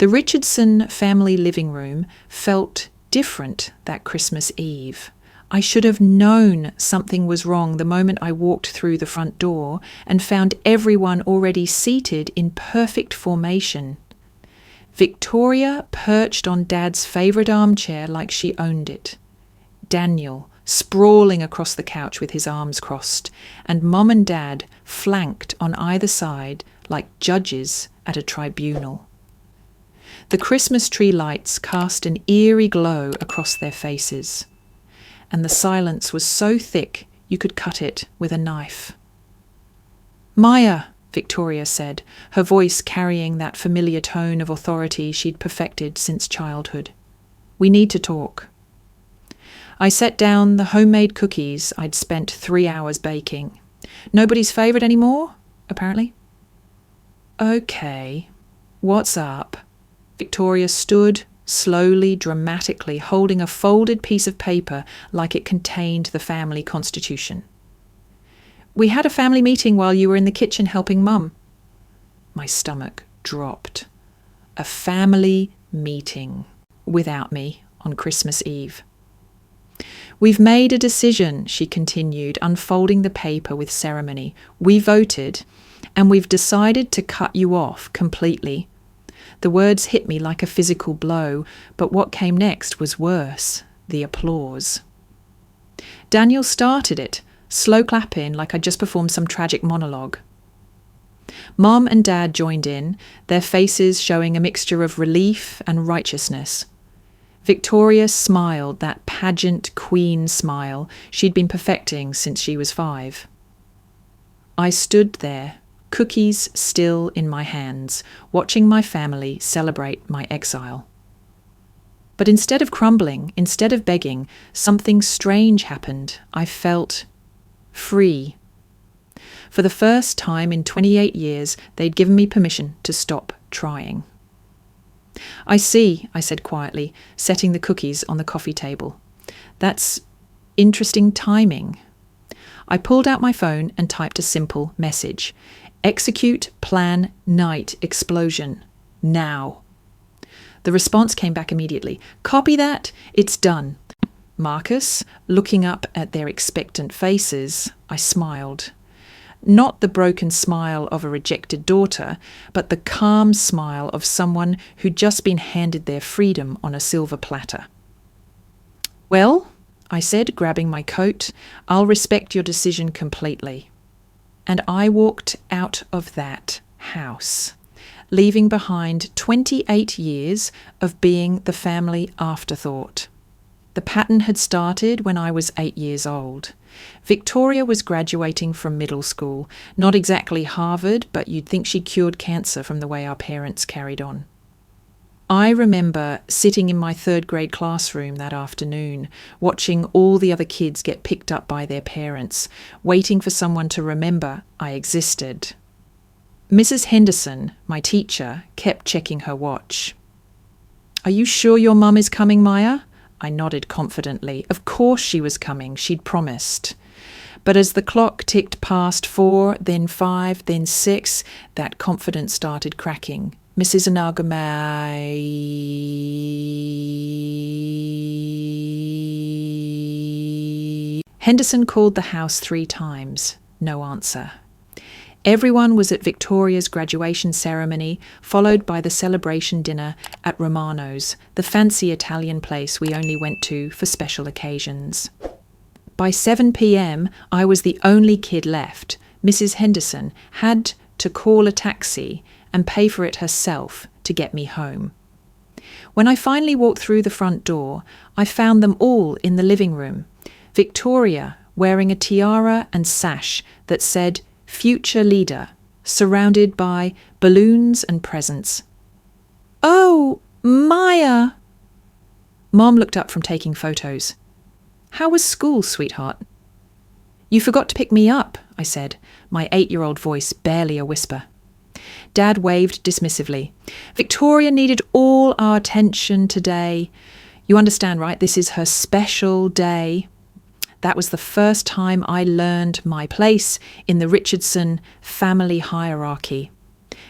The Richardson family living room felt different that Christmas Eve. I should have known something was wrong the moment I walked through the front door and found everyone already seated in perfect formation. Victoria perched on Dad's favourite armchair like she owned it. Daniel sprawling across the couch with his arms crossed, and Mum and Dad flanked on either side like judges at a tribunal. The Christmas tree lights cast an eerie glow across their faces, and the silence was so thick you could cut it with a knife. "Maya," Victoria said, her voice carrying that familiar tone of authority she'd perfected since childhood. "We need to talk." I set down the homemade cookies I'd spent 3 hours baking. Nobody's favourite anymore, apparently. "Okay, what's up?" Victoria stood, slowly, dramatically, holding a folded piece of paper like it contained the family constitution. "We had a family meeting while you were in the kitchen helping Mum." My stomach dropped. A family meeting without me on Christmas Eve. "We've made a decision," she continued, unfolding the paper with ceremony. "We voted, and we've decided to cut you off completely." The words hit me like a physical blow, but what came next was worse, the applause. Daniel started it, slow clapping like I'd just performed some tragic monologue. Mum and Dad joined in, their faces showing a mixture of relief and righteousness. Victoria smiled, that pageant queen smile she'd been perfecting since she was 5. I stood there, cookies still in my hands, watching my family celebrate my exile. But instead of crumbling, instead of begging, something strange happened. I felt free. For the first time in 28 years, they'd given me permission to stop trying. "I see," I said quietly, setting the cookies on the coffee table. "That's interesting timing." I pulled out my phone and typed a simple message. "Execute plan night explosion. Now." The response came back immediately. "Copy that. It's done." Marcus, looking up at their expectant faces, I smiled. Not the broken smile of a rejected daughter, but the calm smile of someone who'd just been handed their freedom on a silver platter. "Well," I said, grabbing my coat, "I'll respect your decision completely." And I walked out of that house, leaving behind 28 years of being the family afterthought. The pattern had started when I was 8 years old. Victoria was graduating from middle school, not exactly Harvard, but you'd think she cured cancer from the way our parents carried on. I remember sitting in my 3rd grade classroom that afternoon, watching all the other kids get picked up by their parents, waiting for someone to remember I existed. Mrs. Henderson, my teacher, kept checking her watch. "Are you sure your mum is coming, Maya?" I nodded confidently. Of course she was coming, she'd promised. But as the clock ticked past 4, then 5, then 6, that confidence started cracking. "Mrs. Anagamay." Henderson called the house 3 times. No answer. Everyone was at Victoria's graduation ceremony, followed by the celebration dinner at Romano's, the fancy Italian place we only went to for special occasions. By 7 p.m, I was the only kid left. Mrs. Henderson had to call a taxi and pay for it herself to get me home. When I finally walked through the front door, I found them all in the living room. Victoria wearing a tiara and sash that said "Future Leader," surrounded by balloons and presents. "Oh, Maya!" Mom looked up from taking photos. "How was school, sweetheart?" "You forgot to pick me up," I said, my 8-year-old voice barely a whisper. Dad waved dismissively. "Victoria needed all our attention today. You understand, right? This is her special day." That was the first time I learned my place in the Richardson family hierarchy.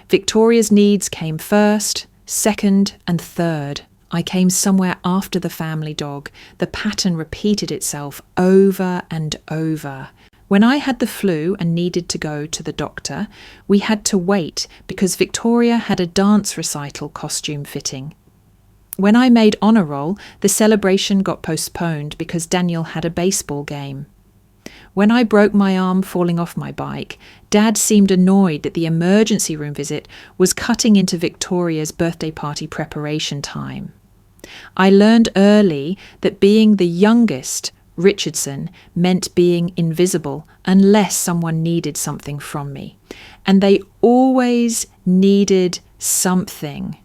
Victoria's needs came first, Second and third, I came somewhere after the family dog. The pattern repeated itself over and over. When I had the flu and needed to go to the doctor, we had to wait because Victoria had a dance recital costume fitting. When I made honour roll, the celebration got postponed because Daniel had a baseball game. When I broke my arm falling off my bike, Dad seemed annoyed that the emergency room visit was cutting into Victoria's birthday party preparation time. I learned early that being the youngest, Richardson, meant being invisible unless someone needed something from me. And they always needed something.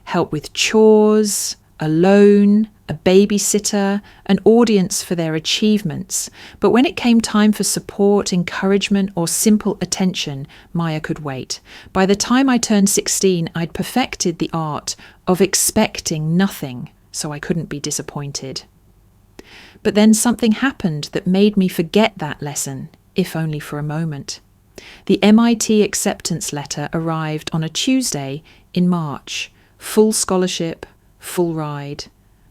Help with chores, a loan, a babysitter, an audience for their achievements. But when it came time for support, encouragement, or simple attention, Maya could wait. By the time I turned 16, I'd perfected the art of expecting nothing, so I couldn't be disappointed. But then something happened that made me forget that lesson, if only for a moment. The MIT acceptance letter arrived on a Tuesday in March. Full scholarship, full ride.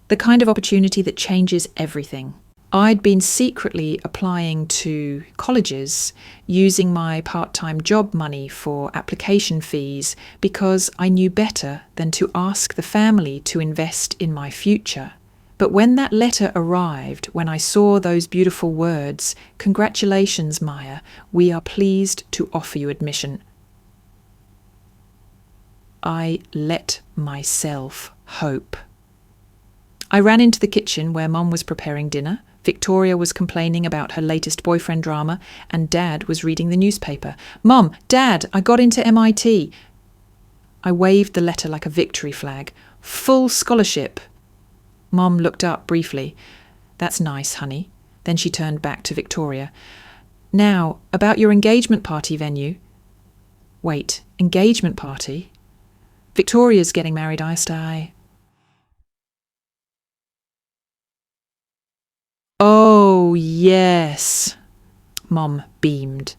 The kind of opportunity that changes everything. I'd been secretly applying to colleges using my part-time job money for application fees because I knew better than to ask the family to invest in my future. But when that letter arrived, when I saw those beautiful words, "Congratulations, Maya, we are pleased to offer you admission," I let myself hope. I ran into the kitchen where Mum was preparing dinner. Victoria was complaining about her latest boyfriend drama, and Dad was reading the newspaper. "Mum, Dad, I got into MIT. I waved the letter like a victory flag. "Full scholarship." Mum looked up briefly. "That's nice, honey." Then she turned back to Victoria. "Now, about your engagement party venue." "Wait, engagement party? Victoria's getting married, I. "Oh, yes." Mom beamed.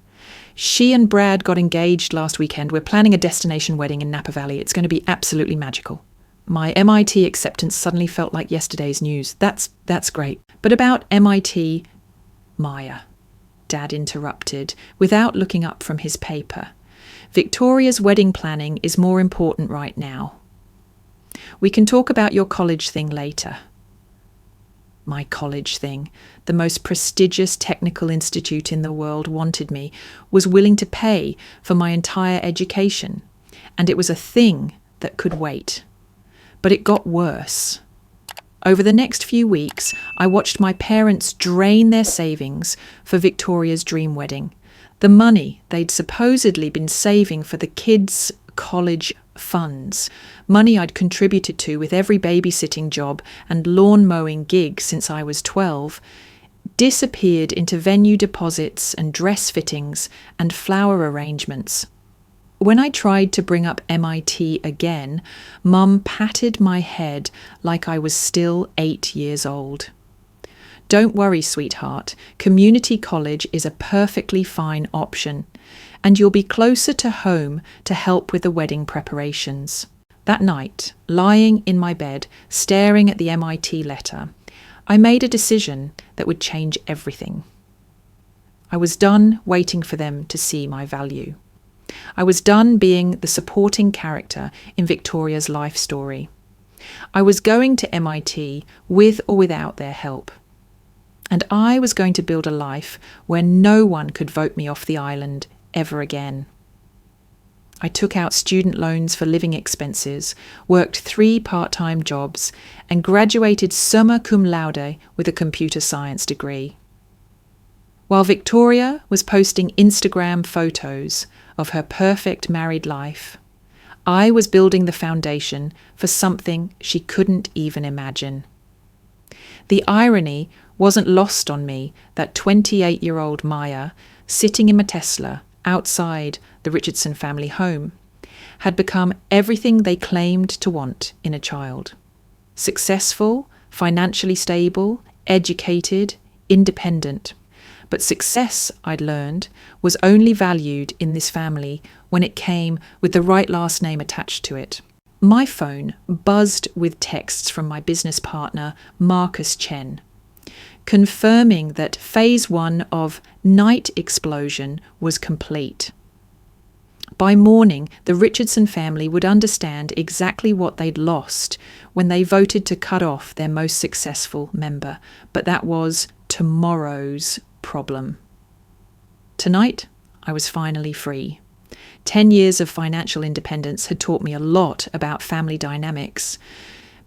"She and Brad got engaged last weekend. We're planning a destination wedding in Napa Valley. It's going to be absolutely magical." My MIT acceptance suddenly felt like yesterday's news. That's great. But about MIT, Maya, Dad interrupted, without looking up from his paper. "Victoria's wedding planning is more important right now. We can talk about your college thing later." My college thing, the most prestigious technical institute in the world, wanted me, was willing to pay for my entire education, and it was a thing that could wait. But it got worse. Over the next few weeks, I watched my parents drain their savings for Victoria's dream wedding. The money they'd supposedly been saving for the kids' college funds, money I'd contributed to with every babysitting job and lawn mowing gig since I was 12, disappeared into venue deposits and dress fittings and flower arrangements. When I tried to bring up MIT again, Mum patted my head like I was still 8 years old. "Don't worry, sweetheart. Community college is a perfectly fine option, and you'll be closer to home to help with the wedding preparations." That night, lying in my bed, staring at the MIT letter, I made a decision that would change everything. I was done waiting for them to see my value. I was done being the supporting character in Victoria's life story. I was going to MIT with or without their help. And I was going to build a life where no one could vote me off the island ever again. I took out student loans for living expenses, worked 3 part-time jobs, and graduated summa cum laude with a computer science degree. While Victoria was posting Instagram photos of her perfect married life, I was building the foundation for something she couldn't even imagine. The irony wasn't lost on me that 28-year-old Maya, sitting in my Tesla outside the Richardson family home, had become everything they claimed to want in a child. Successful, financially stable, educated, independent. But success, I'd learned, was only valued in this family when it came with the right last name attached to it. My phone buzzed with texts from my business partner, Marcus Chen, confirming that phase 1 of Night Explosion was complete. By morning, the Richardson family would understand exactly what they'd lost when they voted to cut off their most successful member, but that was tomorrow's problem. Tonight, I was finally free. 10 years of financial independence had taught me a lot about family dynamics,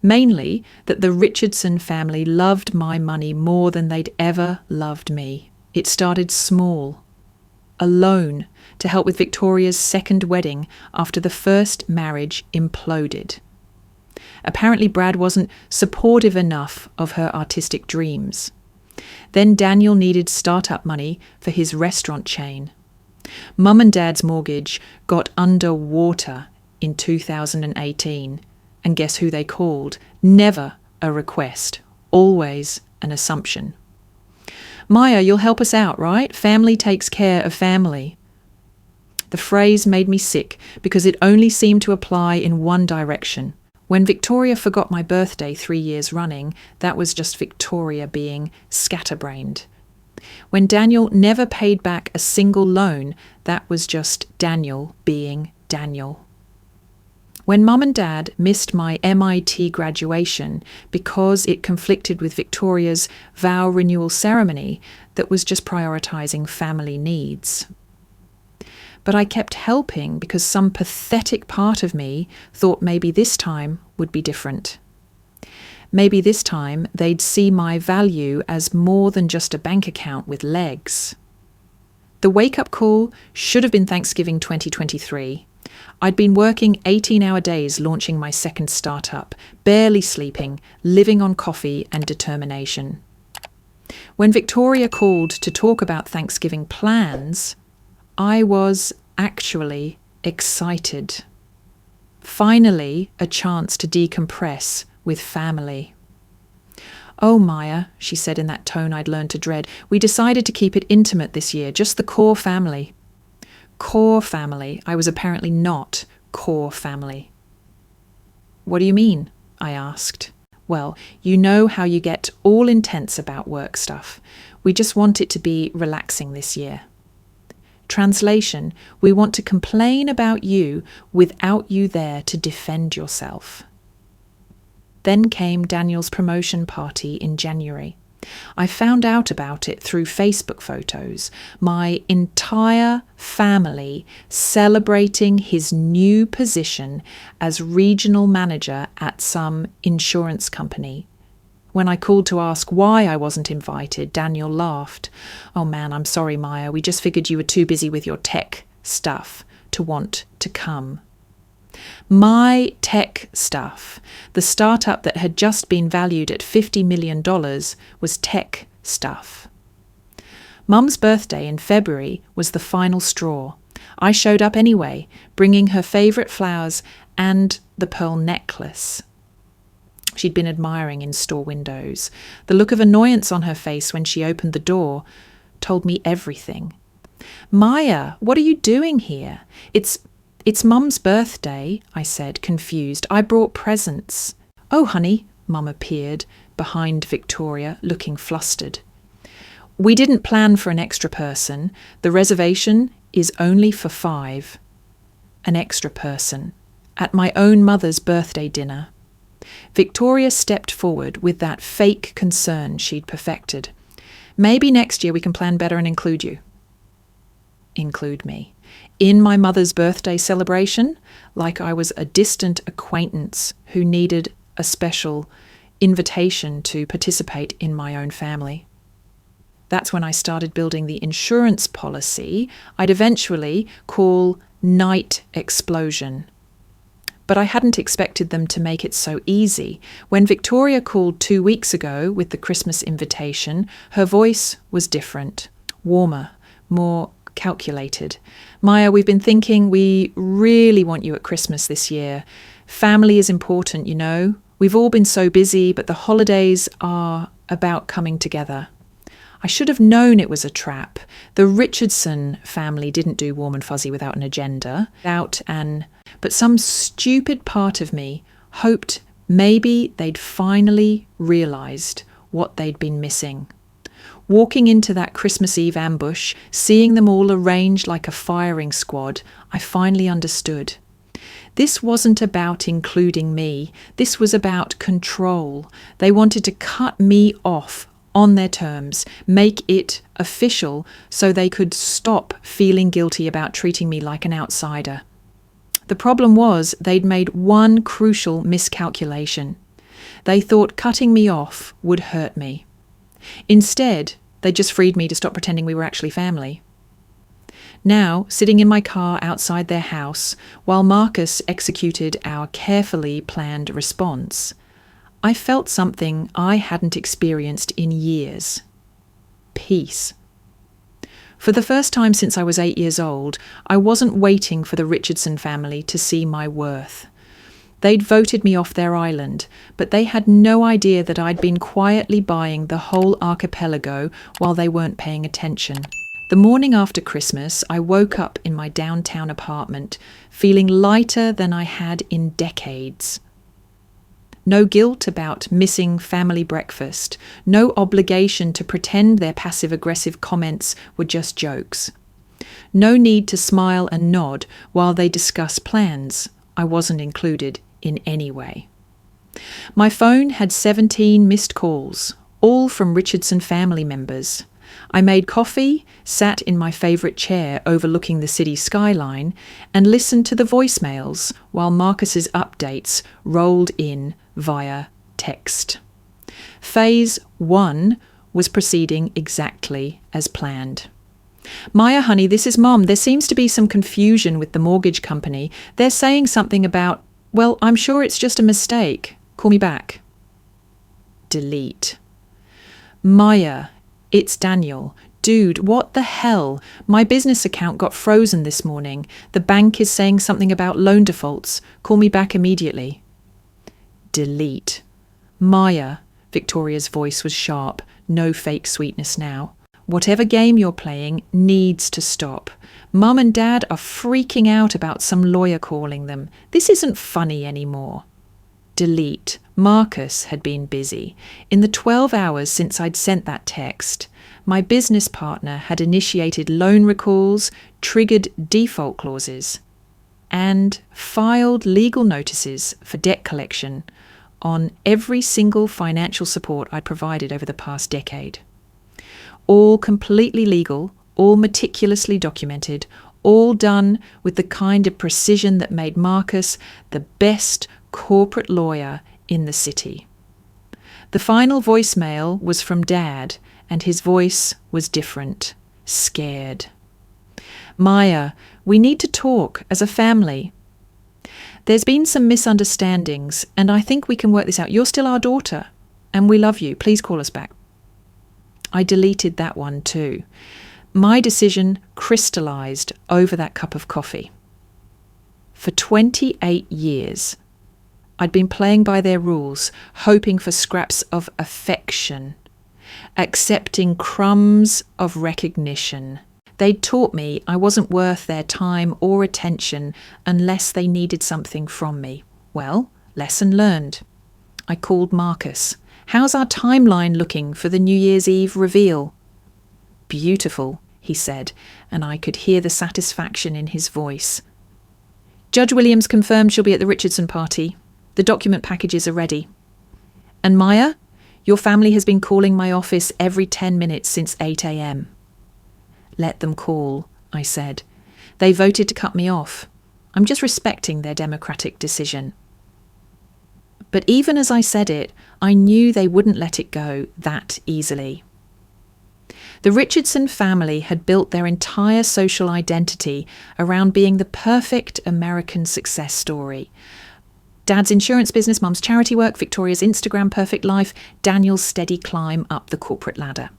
mainly that the Richardson family loved my money more than they'd ever loved me. It started small, a loan to help with Victoria's second wedding after the first marriage imploded. Apparently, Brad wasn't supportive enough of her artistic dreams. Then Daniel needed startup money for his restaurant chain. Mum and Dad's mortgage got underwater in 2018, and guess who they called? Never a request, always an assumption. Maya, you'll help us out, right? Family takes care of family. The phrase made me sick because it only seemed to apply in one direction. When Victoria forgot my birthday 3 years running, that was just Victoria being scatterbrained. When Daniel never paid back a single loan, that was just Daniel being Daniel. When Mum and Dad missed my MIT graduation because it conflicted with Victoria's vow renewal ceremony that was just prioritising family needs. But I kept helping because some pathetic part of me thought maybe this time would be different. Maybe this time they'd see my value as more than just a bank account with legs. The wake-up call should have been Thanksgiving 2023. I'd been working 18-hour days launching my second startup, barely sleeping, living on coffee and determination. When Victoria called to talk about Thanksgiving plans, I was actually excited. Finally, a chance to decompress with family. "Oh, Maya," she said in that tone I'd learned to dread, "we decided to keep it intimate this year, just the core family." Core family. I was apparently not core family. "What do you mean?" I asked. "Well, you know how you get all intense about work stuff. We just want it to be relaxing this year." Translation, we want to complain about you without you there to defend yourself. Then came Daniel's promotion party in January. I found out about it through Facebook photos. My entire family celebrating his new position as regional manager at some insurance company. When I called to ask why I wasn't invited, Daniel laughed. "Oh man, I'm sorry, Maya. We just figured you were too busy with your tech stuff to want to come." My tech stuff, the startup that had just been valued at $50 million, was tech stuff. Mum's birthday in February was the final straw. I showed up anyway, bringing her favourite flowers and the pearl necklace she'd been admiring in store windows. The look of annoyance on her face when she opened the door told me everything. "Maya, what are you doing here?" It's Mum's birthday," I said, confused. "I brought presents." "Oh, honey," Mum appeared behind Victoria, looking flustered. "We didn't plan for an extra person. The reservation is only for 5. An extra person. At my own mother's birthday dinner." Victoria stepped forward with that fake concern she'd perfected. "Maybe next year we can plan better and include you." Include me. In my mother's birthday celebration, like I was a distant acquaintance who needed a special invitation to participate in my own family. That's when I started building the insurance policy I'd eventually call Night Explosion. But I hadn't expected them to make it so easy. When Victoria called 2 weeks ago with the Christmas invitation, her voice was different, warmer, more calculated. "Maya, we've been thinking we really want you at Christmas this year. Family is important, you know. We've all been so busy, but the holidays are about coming together." I should have known it was a trap. The Richardson family didn't do warm and fuzzy without an agenda, but but some stupid part of me hoped maybe they'd finally realised what they'd been missing. Walking into that Christmas Eve ambush, seeing them all arranged like a firing squad, I finally understood. This wasn't about including me. This was about control. They wanted to cut me off on their terms, make it official so they could stop feeling guilty about treating me like an outsider. The problem was they'd made one crucial miscalculation. They thought cutting me off would hurt me. Instead, they just freed me to stop pretending we were actually family. Now, sitting in my car outside their house, while Marcus executed our carefully planned response, I felt something I hadn't experienced in years. Peace. For the first time since I was 8 years old, I wasn't waiting for the Richardson family to see my worth. They'd voted me off their island, but they had no idea that I'd been quietly buying the whole archipelago while they weren't paying attention. The morning after Christmas, I woke up in my downtown apartment, feeling lighter than I had in decades. No guilt about missing family breakfast, no obligation to pretend their passive-aggressive comments were just jokes. No need to smile and nod while they discuss plans. I wasn't included in any way. My phone had 17 missed calls, all from Richardson family members. I made coffee, sat in my favourite chair overlooking the city skyline, and listened to the voicemails while Marcus's updates rolled in via text. Phase 1 was proceeding exactly as planned. Maya, honey, this is Mom. There seems to be some confusion with the mortgage company. They're saying something about, well, I'm sure it's just a mistake. Call me back. Delete. Maya, it's Daniel. Dude, what the hell? My business account got frozen this morning. The bank is saying something about loan defaults. Call me back immediately. Delete. Maya, Victoria's voice was sharp, no fake sweetness now. Whatever game you're playing needs to stop. Mum and Dad are freaking out about some lawyer calling them. This isn't funny anymore. Delete. Marcus had been busy. In the 12 hours since I'd sent that text, my business partner had initiated loan recalls, triggered default clauses, and filed legal notices for debt collection on every single financial support I'd provided over the past decade. All completely legal, all meticulously documented, all done with the kind of precision that made Marcus the best corporate lawyer in the city. The final voicemail was from Dad, and his voice was different, scared. Maya, we need to talk as a family. There's been some misunderstandings, and I think we can work this out. You're still our daughter, and we love you. Please call us back. I deleted that one too. My decision crystallized over that cup of coffee. For 28 years, I'd been playing by their rules, hoping for scraps of affection, accepting crumbs of recognition. They'd taught me I wasn't worth their time or attention unless they needed something from me. Well, lesson learned. I called Marcus. How's our timeline looking for the New Year's Eve reveal? Beautiful, he said, and I could hear the satisfaction in his voice. Judge Williams confirmed she'll be at the Richardson party. The document packages are ready. And Maya, your family has been calling my office every 10 minutes since 8 a.m. Let them call, I said. They voted to cut me off. I'm just respecting their democratic decision. But even as I said it, I knew they wouldn't let it go that easily. The Richardson family had built their entire social identity around being the perfect American success story. Dad's insurance business, Mum's charity work, Victoria's Instagram perfect life, Daniel's steady climb up the corporate ladder.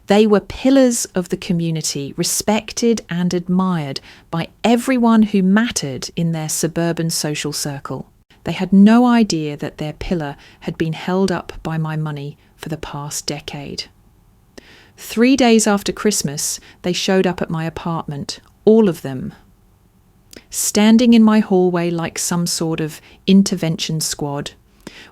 They were pillars of the community, respected and admired by everyone who mattered in their suburban social circle. They had no idea that their pillar had been held up by my money for the past decade. 3 days after Christmas, they showed up at my apartment, all of them. standing in my hallway like some sort of intervention squad,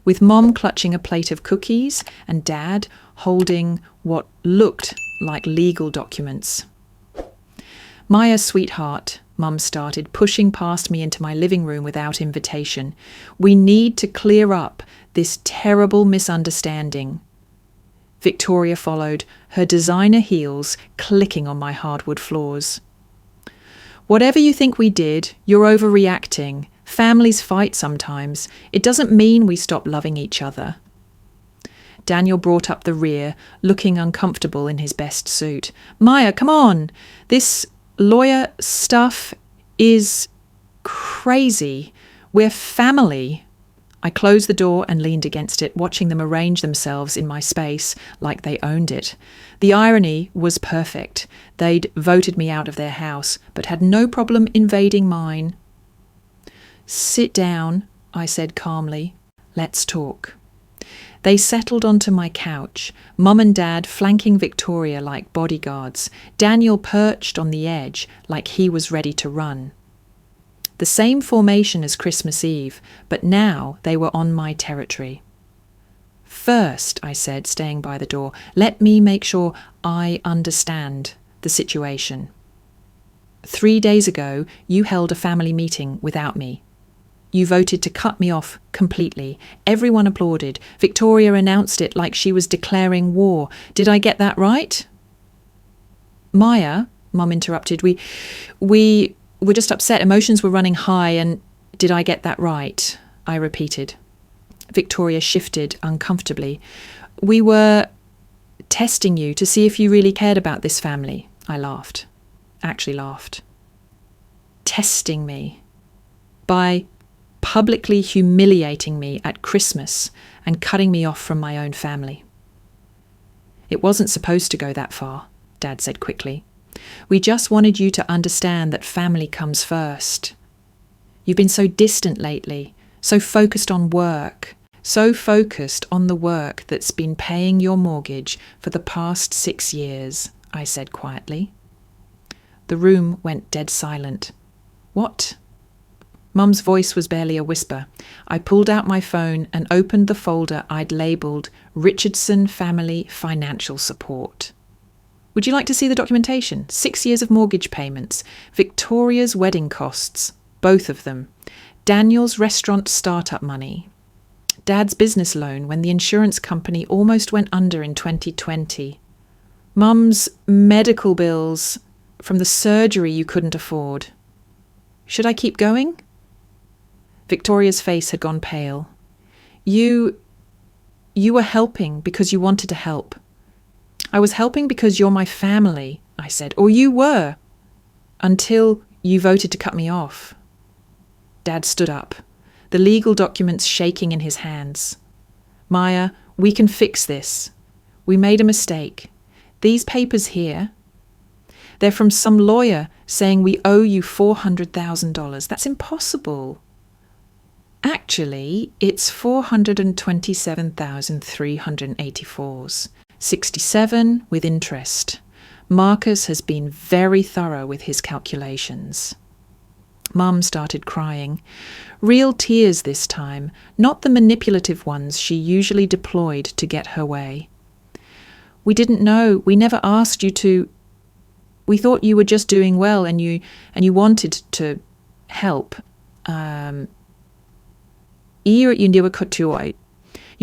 with Mom clutching a plate of cookies and Dad holding what looked like legal documents. "Maya, sweetheart," Mum started, pushing past me into my living room without invitation. "We need to clear up this terrible misunderstanding." Victoria followed, her designer heels clicking on my hardwood floors. "Whatever you think we did, you're overreacting. Families fight sometimes. It doesn't mean we stop loving each other." Daniel brought up the rear, looking uncomfortable in his best suit. "Maya, come on. This lawyer stuff is crazy. We're family." I closed the door and leaned against it, watching them arrange themselves in my space like they owned it. The irony was perfect. They'd voted me out of their house, but had no problem invading mine. "Sit down," I said calmly. "Let's talk." They settled onto my couch, Mum and Dad flanking Victoria like bodyguards, Daniel perched on the edge like he was ready to run. The same formation as Christmas Eve, but now they were on my territory. "First," I said, staying by the door, "let me make sure I understand the situation. 3 days ago, you held a family meeting without me. You voted to cut me off completely. Everyone applauded. Victoria announced it like she was declaring war. Did I get that right?" "Maya," Mum interrupted, we were just upset. Emotions were running high and did I get that right?" I repeated. Victoria shifted uncomfortably. "We were testing you to see if you really cared about this family." I laughed. Actually laughed. "Testing me by publicly humiliating me at Christmas and cutting me off from my own family." "It wasn't supposed to go that far," Dad said quickly. "We just wanted you to understand that family comes first. You've been so distant lately, so focused on work, so focused on the work that's been paying your mortgage for the past 6 years," I said quietly. The room went dead silent. "What?" Mum's voice was barely a whisper. I pulled out my phone and opened the folder I'd labelled Richardson Family Financial Support. "Would you like to see the documentation? 6 years of mortgage payments, Victoria's wedding costs, both of them, Daniel's restaurant startup money, Dad's business loan when the insurance company almost went under in 2020, Mum's medical bills from the surgery you couldn't afford. Should I keep going?" Victoria's face had gone pale. You were helping because you wanted to help." "I was helping because you're my family," I said. "Or you were, until you voted to cut me off." Dad stood up, the legal documents shaking in his hands. "Maya, we can fix this. We made a mistake. These papers here, they're from some lawyer saying we owe you $400,000. That's impossible. Actually, it's $427,384, 67 with interest. Marcus has been very thorough with his calculations." Mum started crying. Real tears this time, not the manipulative ones she usually deployed to get her way. "We didn't know. We never asked you to. We thought you were just doing well and you wanted to help. You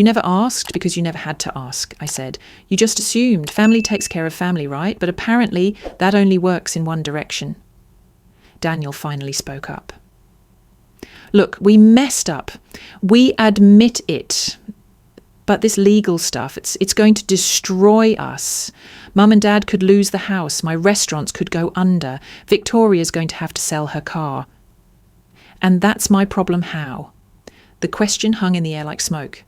never asked because you never had to ask," I said. "You just assumed. Family takes care of family, right? But apparently that only works in one direction." Daniel finally spoke up. "Look, we messed up. We admit it. But this legal stuff, it's going to destroy us. Mum and Dad could lose the house. My restaurants could go under. Victoria's going to have to sell her car. And that's my problem how?" The question hung in the air like smoke.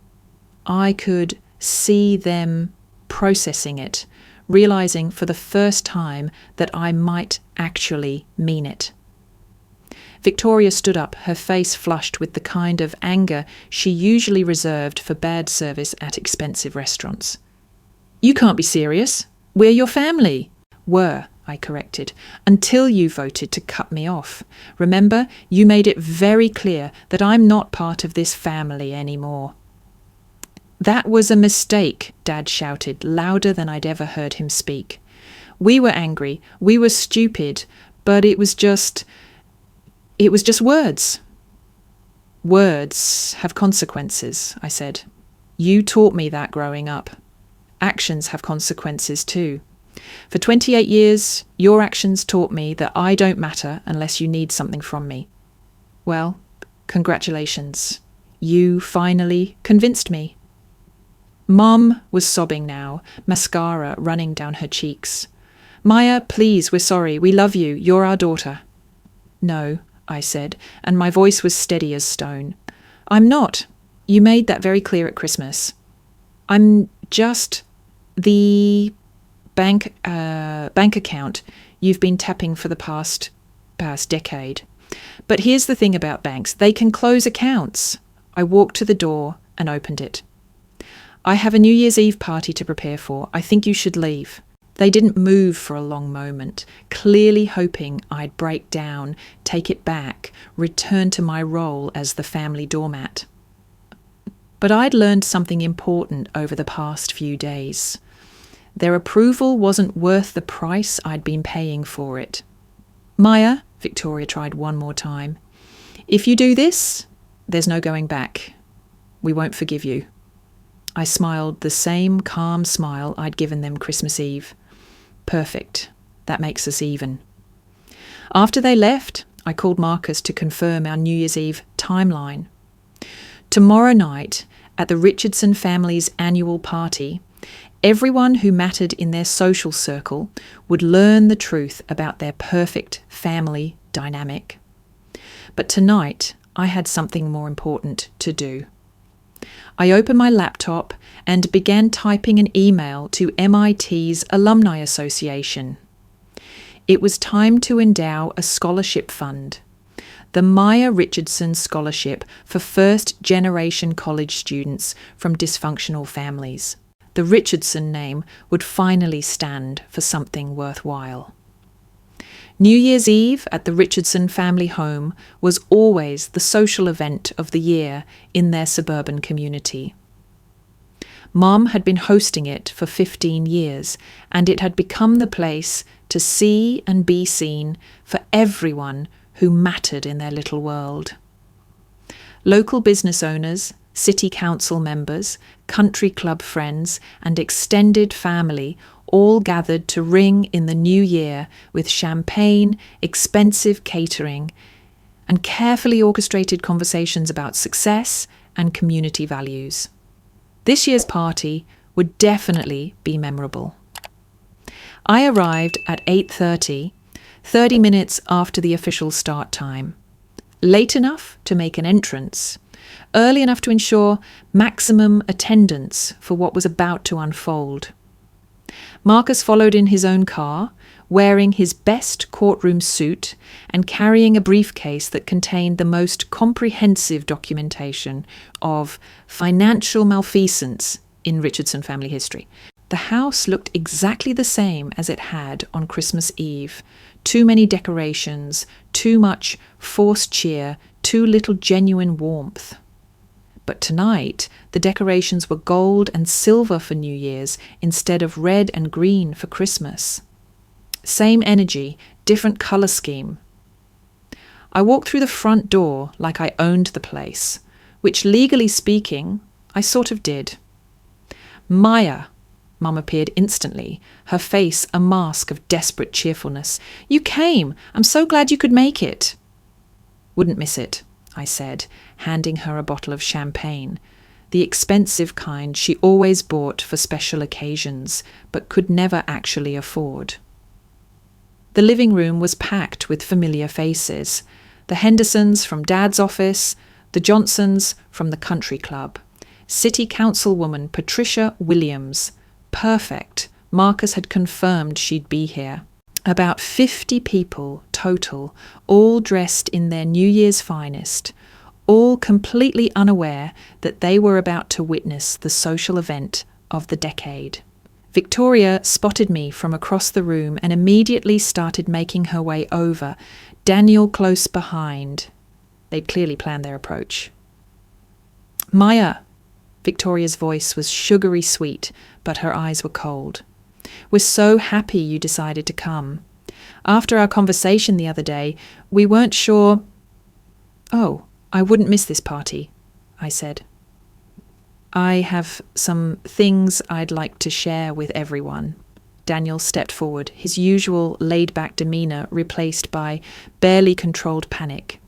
I could see them processing it, realizing for the first time that I might actually mean it. Victoria stood up, her face flushed with the kind of anger she usually reserved for bad service at expensive restaurants. "You can't be serious. We're your family." "Were," I corrected, until you voted to cut me off. Remember, you made it very clear that I'm not part of this family anymore. That was a mistake, Dad shouted, louder than I'd ever heard him speak. We were angry, we were stupid, but it was just words. Words have consequences, I said. You taught me that growing up. Actions have consequences too. For 28 years, your actions taught me that I don't matter unless you need something from me. Well, congratulations. You finally convinced me. Mom was sobbing now, mascara running down her cheeks. Maya, please, we're sorry. We love you. You're our daughter. No, I said, and my voice was steady as stone. I'm not. You made that very clear at Christmas. I'm just the bank account you've been tapping for the past decade. But here's the thing about banks. They can close accounts. I walked to the door and opened it. I have a New Year's Eve party to prepare for. I think you should leave. They didn't move for a long moment, clearly hoping I'd break down, take it back, return to my role as the family doormat. But I'd learned something important over the past few days. Their approval wasn't worth the price I'd been paying for it. Maya, Victoria tried one more time, if you do this, there's no going back. We won't forgive you. I smiled the same calm smile I'd given them Christmas Eve. Perfect. That makes us even. After they left, I called Marcus to confirm our New Year's Eve timeline. Tomorrow night, at the Richardson family's annual party, everyone who mattered in their social circle would learn the truth about their perfect family dynamic. But tonight, I had something more important to do. I opened my laptop and began typing an email to MIT's Alumni Association. It was time to endow a scholarship fund, the Maya Richardson Scholarship for first-generation college students from dysfunctional families. The Richardson name would finally stand for something worthwhile. New Year's Eve at the Richardson family home was always the social event of the year in their suburban community. Mom had been hosting it for 15 years, and it had become the place to see and be seen for everyone who mattered in their little world. Local business owners, city council members, country club friends, and extended family all gathered to ring in the new year with champagne, expensive catering, and carefully orchestrated conversations about success and community values. This year's party would definitely be memorable. I arrived at 8:30, 30 minutes after the official start time. Late enough to make an entrance, early enough to ensure maximum attendance for what was about to unfold. Marcus followed in his own car, wearing his best courtroom suit and carrying a briefcase that contained the most comprehensive documentation of financial malfeasance in Richardson family history. The house looked exactly the same as it had on Christmas Eve. Too many decorations, too much forced cheer, too little genuine warmth. But tonight, the decorations were gold and silver for New Year's instead of red and green for Christmas. Same energy, different colour scheme. I walked through the front door like I owned the place, which legally speaking, I sort of did. Maya, Mum appeared instantly, her face a mask of desperate cheerfulness. You came! I'm so glad you could make it. Wouldn't miss it, I said, handing her a bottle of champagne, the expensive kind she always bought for special occasions, but could never actually afford. The living room was packed with familiar faces, the Hendersons from Dad's office, the Johnsons from the country club, City Councilwoman Patricia Williams. Perfect. Marcus had confirmed she'd be here. About 50 people total, all dressed in their New Year's finest, all completely unaware that they were about to witness the social event of the decade. Victoria spotted me from across the room and immediately started making her way over, Daniel close behind. They'd clearly planned their approach. "Maya," Victoria's voice was sugary sweet, but her eyes were cold. "We're so happy you decided to come. After our conversation the other day, we weren't sure—" "Oh, I wouldn't miss this party," I said. "I have some things I'd like to share with everyone." Daniel stepped forward, his usual laid-back demeanour replaced by barely controlled panic.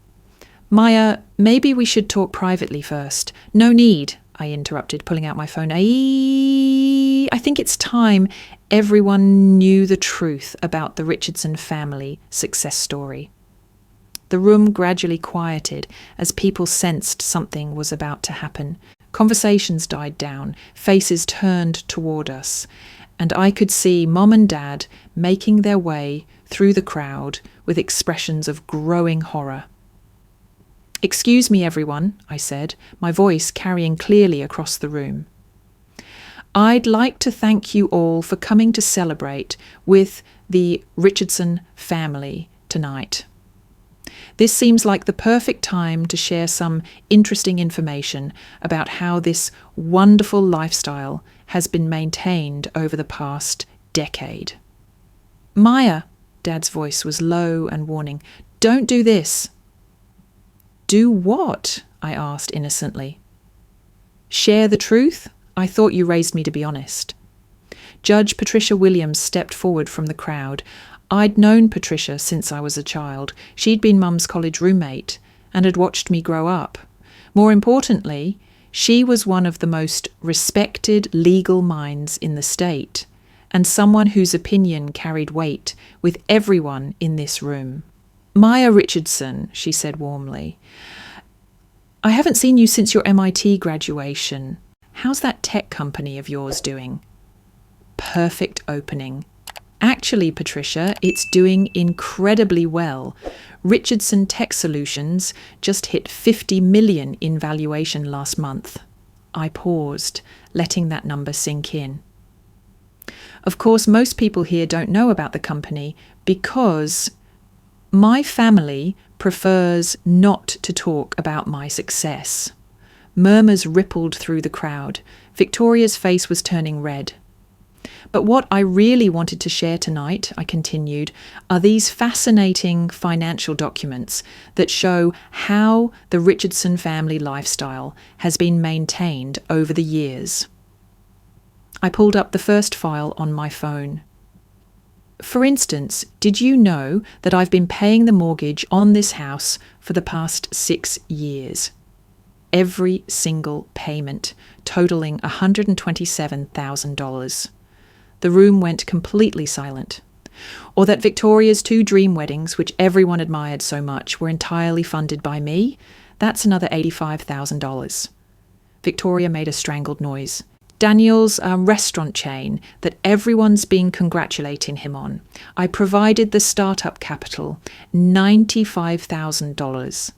"Maya, maybe we should talk privately first." "No need," I interrupted, pulling out my phone. I think it's time everyone knew the truth about the Richardson family success story." The room gradually quieted as people sensed something was about to happen. Conversations died down, faces turned toward us, and I could see Mom and Dad making their way through the crowd with expressions of growing horror. "Excuse me, everyone," I said, my voice carrying clearly across the room. "I'd like to thank you all for coming to celebrate with the Richardson family tonight. This seems like the perfect time to share some interesting information about how this wonderful lifestyle has been maintained over the past decade." "Maya," Dad's voice was low and warning, "don't do this." "Do what?" I asked innocently. "Share the truth? I thought you raised me to be honest." Judge Patricia Williams stepped forward from the crowd. I'd known Patricia since I was a child. She'd been Mum's college roommate and had watched me grow up. More importantly, she was one of the most respected legal minds in the state, and someone whose opinion carried weight with everyone in this room. "Maya Richardson," she said warmly, "I haven't seen you since your MIT graduation. How's that tech company of yours doing?" Perfect opening. "Actually, Patricia, it's doing incredibly well. Richardson Tech Solutions just hit 50 million in valuation last month." I paused, letting that number sink in. Of course, most people here don't know about the company because my family prefers not to talk about my success. Murmurs rippled through the crowd. Victoria's face was turning red. "But what I really wanted to share tonight," I continued, "are these fascinating financial documents that show how the Richardson family lifestyle has been maintained over the years." I pulled up the first file on my phone. "For instance, did you know that I've been paying the mortgage on this house for the past 6 years? Every single payment, totaling $127,000. The room went completely silent. Or that Victoria's 2 dream weddings, which everyone admired so much, were entirely funded by me. That's another $85,000. Victoria made a strangled noise. Daniel's restaurant chain that everyone's been congratulating him on. I provided the startup capital, $95,000.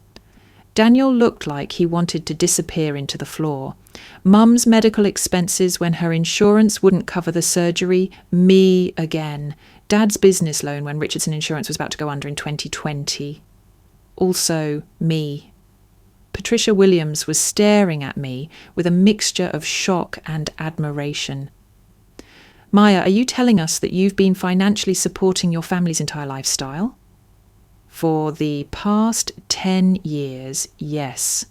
Daniel looked like he wanted to disappear into the floor. Mum's medical expenses when her insurance wouldn't cover the surgery, me again. Dad's business loan when Richardson Insurance was about to go under in 2020. Also me. Patricia Williams was staring at me with a mixture of shock and admiration. "Maya, are you telling us that you've been financially supporting your family's entire lifestyle?" "For the past 10 years, yes,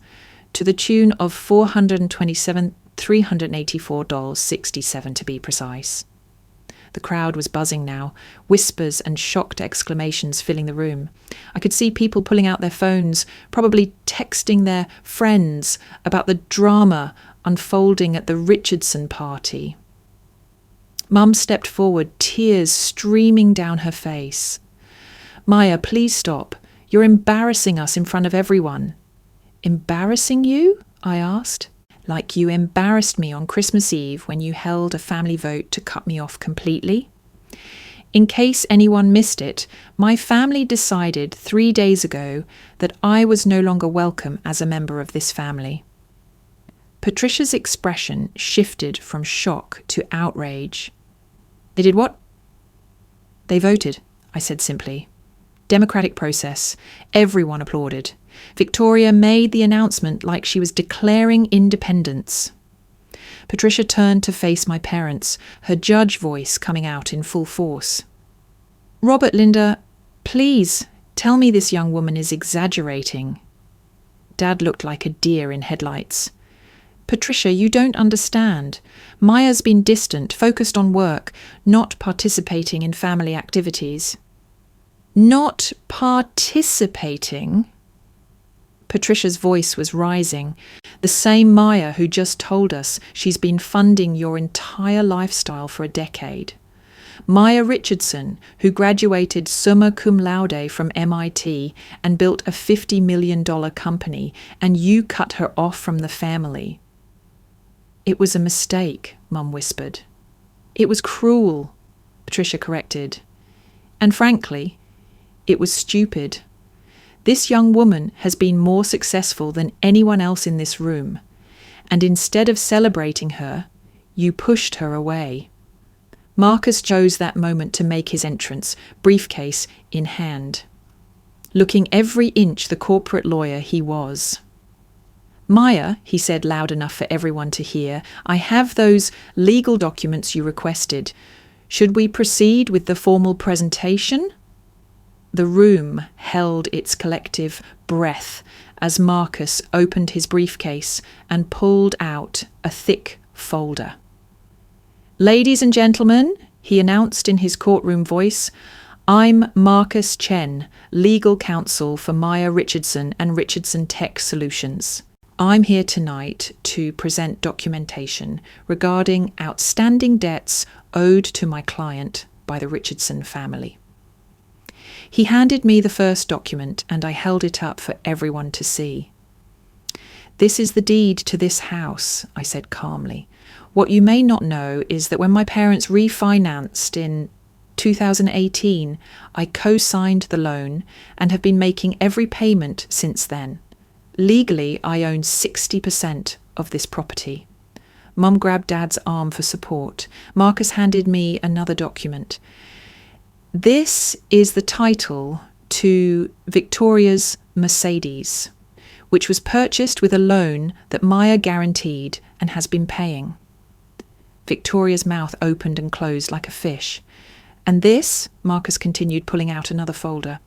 to the tune of $427,384.67 to be precise." The crowd was buzzing now, whispers and shocked exclamations filling the room. I could see people pulling out their phones, probably texting their friends about the drama unfolding at the Richardson party. Mum stepped forward, tears streaming down her face. "Maya, please stop. You're embarrassing us in front of everyone." "Embarrassing you?" I asked. "Like you embarrassed me on Christmas Eve when you held a family vote to cut me off completely? In case anyone missed it, my family decided 3 days ago that I was no longer welcome as a member of this family." Patricia's expression shifted from shock to outrage. They did what? They voted, I said simply. Democratic process. Everyone applauded. Victoria made the announcement like she was declaring independence. Patricia turned to face my parents, her judge voice coming out in full force. Robert, Linda, please tell me this young woman is exaggerating. Dad looked like a deer in headlights. Patricia, you don't understand. Maya's been distant, focused on work, not participating in family activities. Not participating? Patricia's voice was rising. The same Maya who just told us she's been funding your entire lifestyle for a decade. Maya Richardson, who graduated summa cum laude from MIT and built a $50 million company, and you cut her off from the family. It was a mistake, Mum whispered. It was cruel, Patricia corrected. And frankly, it was stupid. This young woman has been more successful than anyone else in this room, and instead of celebrating her, you pushed her away. Marcus chose that moment to make his entrance, briefcase in hand, looking every inch the corporate lawyer he was. Maya, he said loud enough for everyone to hear, I have those legal documents you requested. Should we proceed with the formal presentation? The room held its collective breath as Marcus opened his briefcase and pulled out a thick folder. Ladies and gentlemen, he announced in his courtroom voice, I'm Marcus Chen, legal counsel for Maya Richardson and Richardson Tech Solutions. I'm here tonight to present documentation regarding outstanding debts owed to my client by the Richardson family. He handed me the first document and I held it up for everyone to see. This is the deed to this house, I said calmly. What you may not know is that when my parents refinanced in 2018, I co-signed the loan and have been making every payment since then. Legally, I own 60% of this property. Mum grabbed Dad's arm for support. Marcus handed me another document. This is the title to Victoria's Mercedes, which was purchased with a loan that Maya guaranteed and has been paying. Victoria's mouth opened and closed like a fish. And this, Marcus continued, pulling out another folder.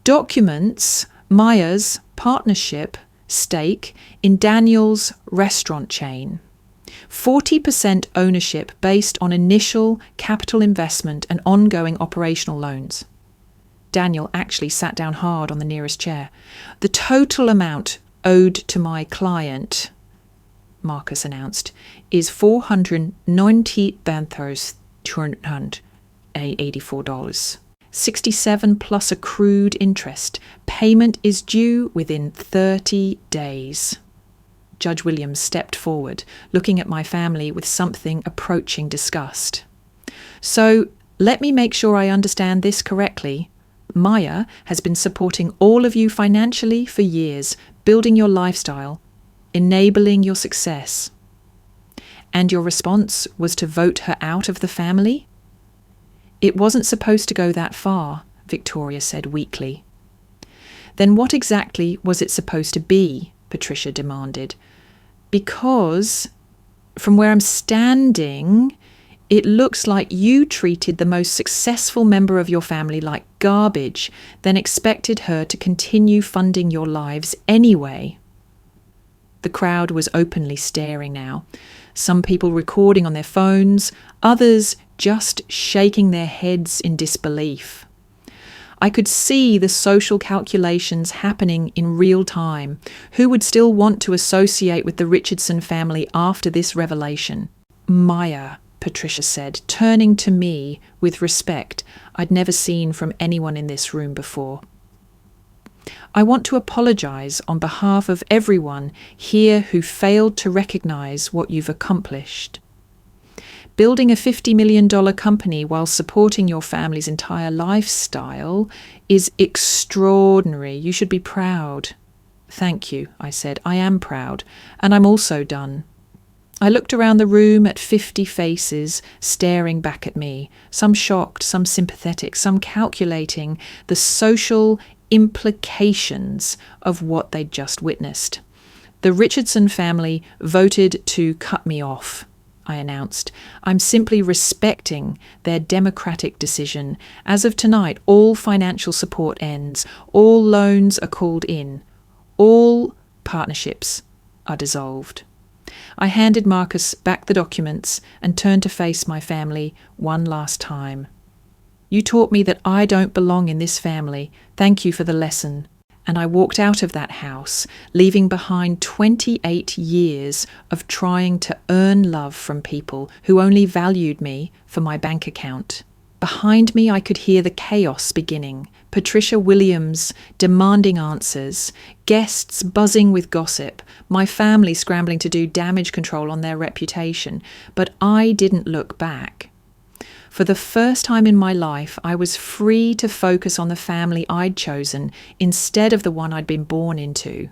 Documents Maya's partnership stake in Daniel's restaurant chain. 40% ownership based on initial capital investment and ongoing operational loans. Daniel actually sat down hard on the nearest chair. The total amount owed to my client, Marcus announced, is $490,284. 67 plus accrued interest. Payment is due within 30 days. Judge Williams stepped forward, looking at my family with something approaching disgust. So, let me make sure I understand this correctly. Maya has been supporting all of you financially for years, building your lifestyle, enabling your success. And your response was to vote her out of the family? It wasn't supposed to go that far, Victoria said weakly. Then what exactly was it supposed to be? Patricia demanded. Because, from where I'm standing, it looks like you treated the most successful member of your family like garbage, then expected her to continue funding your lives anyway. The crowd was openly staring now. Some people recording on their phones, others just shaking their heads in disbelief. I could see the social calculations happening in real time. Who would still want to associate with the Richardson family after this revelation? Maya, Patricia said, turning to me with respect I'd never seen from anyone in this room before. I want to apologize on behalf of everyone here who failed to recognize what you've accomplished. Building a $50 million company while supporting your family's entire lifestyle is extraordinary. You should be proud. Thank you, I said. I am proud, and I'm also done. I looked around the room at 50 faces staring back at me, some shocked, some sympathetic, some calculating the social implications of what they'd just witnessed. The Richardson family voted to cut me off, I announced. I'm simply respecting their democratic decision. As of tonight, all financial support ends. All loans are called in. All partnerships are dissolved. I handed Marcus back the documents and turned to face my family one last time. You taught me that I don't belong in this family. Thank you for the lesson. And I walked out of that house, leaving behind 28 years of trying to earn love from people who only valued me for my bank account. Behind me, I could hear the chaos beginning. Patricia Williams demanding answers, guests buzzing with gossip, my family scrambling to do damage control on their reputation. But I didn't look back. For the first time in my life, I was free to focus on the family I'd chosen instead of the one I'd been born into.